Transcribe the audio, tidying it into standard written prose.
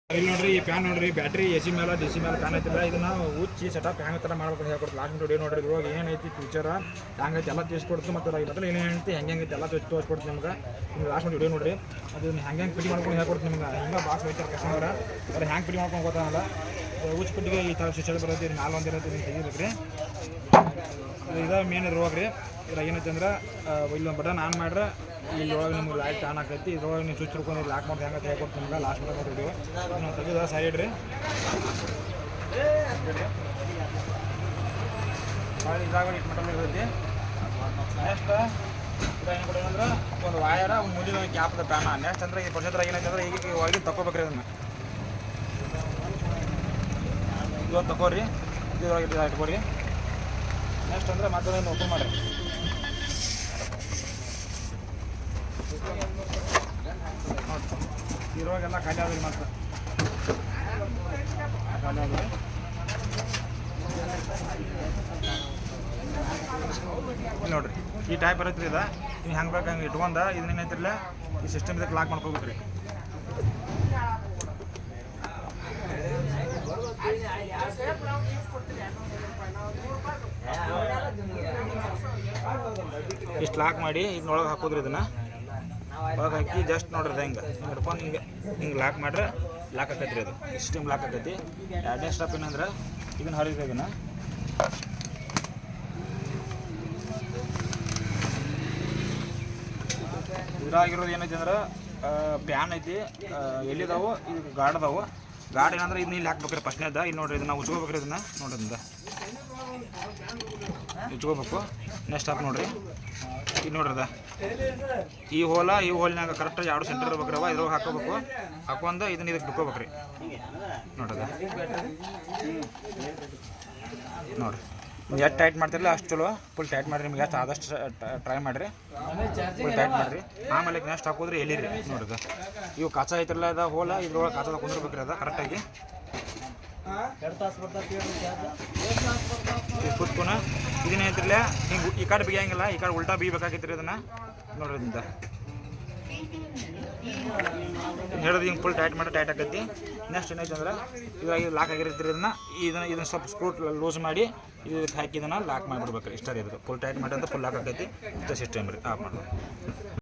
ಇಲ್ಲಿ ನೋಡ್ರಿ ಈ ಫ್ಯಾನ್ ನೋಡ್ರಿ ಬ್ಯಾಟ್ರಿ ಎಸಿ ಮೇಲೆ ಡಿಸಿ ಮೇಲೆ ಫ್ಯಾನ್ ಐತಿಲ್ಲ ಇದನ್ನ ಉಚ್ಚಿ ಸೆಟಪ್ ಹ್ಯಾಂಗ ಥರ ಮಾಡ್ಬೇಕು ಹೇಳ್ಕೊಡ್ತು ಲಾಸ್ಟ್ ವಿಡಿಯೋ ನೋಡ್ರಿ ಇವಾಗ ಏನೈತಿ ಫ್ಯೂಚರ್ ಹ್ಯಾಂಗೈತಿ ಎಲ್ಲ ತಿಳಿಸ್ಕೊಡ್ತು ಮತ್ತು ಮೊದಲು ಏನೇನೈತಿ ಹೆಂಗೈತಿ ಎಲ್ಲ ತೋರಿಸ್ಕೊಡ್ತು ನಿಮ್ಗೆ ನಿಮ್ಗೆ ಲಾಸ್ಟ್ ವಿಡಿಯೋ ನೋಡ್ರಿ ಅದು ಹೆಂಗೆ ಫಿಟ್ ಮಾಡ್ಕೊಂಡು ಹೇಳ್ಕೊಡ್ತು ನಿಮ್ಗೆ ಹಿಂಗೆ ಬಾಕ್ಸ್ ಐತಾರೆ ಕಸ್ಟಮರ್ ಅವ್ರು ಹ್ಯಾಂಗೆ ಫಿಟ್ ಮಾಡ್ಕೊಂಡು ಗೊತ್ತಾಗಲ್ಲ ಉಚ್ಚ ಪಿಟ್ಟಿಗೆ ಈ ಥರ ಸ್ವಿಚ್ ಬರೋದು ನಾಲ್ ಒಂದಿರೋದು ತೆಗಿಬೇಕು ರೀ ಇದು ಮೇನ್ ಇರುವಾಗ ರೀ ಇದ್ರಾಗ ಏನೈತಿ ಅಂದ್ರೆ ಇಲ್ಲೊಂದು ಬಟನ್ ಆನ್ ಮಾಡ್ರೆ ಇದ್ರೊಳಗೆ ನಿಮ್ಗೆ ಲೈಟ್ ಆನ್ ಆಕೈತಿ ಇದ್ರೊಳಗೆ ನೀವು ಸ್ವಿಚ್ ಹಿಡ್ಕೊಂಡು ಲಾಕ್ ಮಾಡಿ ಹೆಂಗೆ ಹೇಳ್ಕೊಡ್ತೀನಿ ನಿಮ್ಗೆ ಲಾಸ್ಟ್ ಮಾಡಿ ವಿಡಿಯೋ ನಾವು ತೆಗೆದ ಸೈಡ್ ರೀ ಭಾಳ ಇದಾಗ ಇಟ್ಟು ಮಟನ್ ಇರ್ತೈತಿ ನೆಕ್ಸ್ಟ್ ಏನು ಕೊಡೋಣ ಅಂದ್ರೆ ಒಂದು ವಾಯರ ಒಂದು ಮುಂದಿನ ಕ್ಯಾಪ್ದ ಪ್ಯಾನ ನೆಕ್ಸ್ಟ್ ಅಂದ್ರೆ ಈ ಪರ್ಸೆಂಟ್ರಾಗ ಏನೈತೆ ಅಂದ್ರೆ ಈಗ ಒಳಗೆ ತಗೋಬೇಕ್ರಿ ಅದನ್ನು ಇದೊಂದು ತಗೋರಿ ಇದ್ರೊಳಗೆ ಇಟ್ಕೊರಿ ನೆಕ್ಸ್ಟ್ ಅಂದ್ರೆ ಮತ್ತೆ ಓಪನ್ ಮಾಡಿರಿ ಇರುವಾಗೆಲ್ಲ ಖಾಲಿ ಆದ್ರಿ ಮತ್ತೆ ಖಾಲಿ ಆದ್ರಿ ನೋಡ್ರಿ ಈ ಟೈಪ್ ಬರತ್ರಿ ಇದು ನೀವು ಹೆಂಗೆ ಬೇಕು ಹಂಗೆ ಇಟ್ಕೊಂಡ ಇದನ್ನ ಏನೈತಿರಲ್ಲ ಈ ಸಿಸ್ಟಮ್ ಇದಕ್ಕೆ ಲಾಕ್ ಮಾಡ್ಕೋಬೇಕ್ರಿ ಇಷ್ಟು ಲಾಕ್ ಮಾಡಿ ಇದನ್ನೊಳಗೆ ಹಾಕೋದ್ರಿ ಇದನ್ನ ಒಳಗೆ ಹಾಕಿ ಜಸ್ಟ್ ನೋಡ್ರಿ ಹಿಂಗೆ ಹಿಡ್ಕೊಂಡು ಹಿಂಗೆ ಲಾಕ್ ಮಾಡ್ರೆ ಲಾಕ್ ಆಕೈತಿ ರೀ ಅದು ಸಿಸ್ಟಮ್ ಲಾಕ್ ಆಕೈತಿ ಎರಡನೇ ಸ್ಟೆಪ್ ಏನಂದ್ರೆ ಇದನ್ನ ಹರಿದ್ರಿ ಇದನ್ನ ಇದ್ರಾಗಿರೋದು ಏನೈತಿ ಅಂದ್ರೆ ಪ್ಯಾನ್ ಐತಿ ಎಲ್ಲಿದಾವು ಇದು ಗಾರ್ಡ್ ಅದಾವು ಗಾರ್ಡ್ ಏನಂದ್ರೆ ಇದನ್ನ ಇಲ್ಲಿ ಹಾಕ್ಬೇಕ್ರಿ ಫಸ್ಟ್ನೇದ ಇಲ್ಲಿ ನೋಡ್ರಿ ಇದನ್ನ ಉಚ್ಕೋಬೇಕ್ರಿ ಇದನ್ನ ನೋಡ್ರಿ ಇದನ್ನ ಉಚ್ಕೋಬೇಕು ನೆಕ್ಸ್ಟ್ ಸ್ಟಾಪ್ ನೋಡ್ರಿ ಇದು ನೋಡ್ರಿ ಅದ ಈ ಹೋಲ್ನಾಗ ಕರೆಕ್ಟಾಗಿ ಎರಡು ಸೆಂಟರ್ ಇರ್ಬೇಕ್ರಿ ಅವ ಇದ್ರೊಳಗೆ ಹಾಕೋಬೇಕು ಹಾಕೊಂಡ ಇದನ್ನ ಇದಕ್ಕೆ ಬಿಡ್ಕೋಬೇಕ್ರಿ ನೋಡ್ರದ ನೋಡ್ರಿ ನೀವು ಎಷ್ಟು ಟೈಟ್ ಮಾಡ್ತಿರಲ್ಲ ಅಷ್ಟು ಚಲೋ ಫುಲ್ ಟೈಟ್ ಮಾಡಿರಿ ನಿಮ್ಗೆ ಎಷ್ಟು ಆದಷ್ಟು ಟ್ರೈ ಮಾಡಿರಿ ಫುಲ್ ಟೈಟ್ ಮಾಡಿರಿ ಆಮೇಲೆ ನೆಕ್ಸ್ಟ್ ಹಾಕೋದ್ರಿ ಎಲ್ಲಿರಿ ನೋಡ್ರಿ ಇವು ಕಾಚ ಐತಿರಲ್ಲ ಅದ ಹೋಲ ಇದ್ರೊಳಗೆ ಕಾಚದ ಕುಂದಿರ್ಬೇಕ್ರಿ ಅದ ಕರೆಕ್ಟಾಗಿ ಕುತ್ಕೊನ ಇದನ್ನ ಐತಿರಲ್ಲ ಹಿಂಗೆ ಈ ಕಡೆ ಬಿಗಿಯಂಗಿಲ್ಲ ಈ ಕಡೆ ಉಲ್ಟಾ ಬಿಗಿಬೇಕಾಗಿತ್ತು ರೀ ಅದನ್ನು ನೋಡ್ರಿ ಇಂದ ಹೇಳೋದು ಹಿಂಗೆ ಫುಲ್ ಟೈಟ್ ಮಾಡಿ ಟೈಟ್ ಆಕೈತಿ ನೆಕ್ಸ್ಟ್ ಏನೈತೆ ಅಂದ್ರೆ ಇವಾಗ ಲಾಕ್ ಆಗಿರ್ತೀರಿ ಇದನ್ನ ಸ್ವಲ್ಪ ಸ್ಕ್ರೂ ಲೂಸ್ ಮಾಡಿ ಇದಕ್ಕೆ ಹಾಕಿ ಇದನ್ನು ಲಾಕ್ ಮಾಡಿಬಿಡ್ಬೇಕು ರೀ ಇಷ್ಟ ರೀ ಇದು ಫುಲ್ ಟೈಟ್ ಮಾಡಿ ಅಂತ ಫುಲ್ ಲಾಕ್ ಆಕೈತಿ ಇಷ್ಟ ಸಿಸ್ಟಮ್ ರೀ ಆಫ್ ಮಾಡೋದು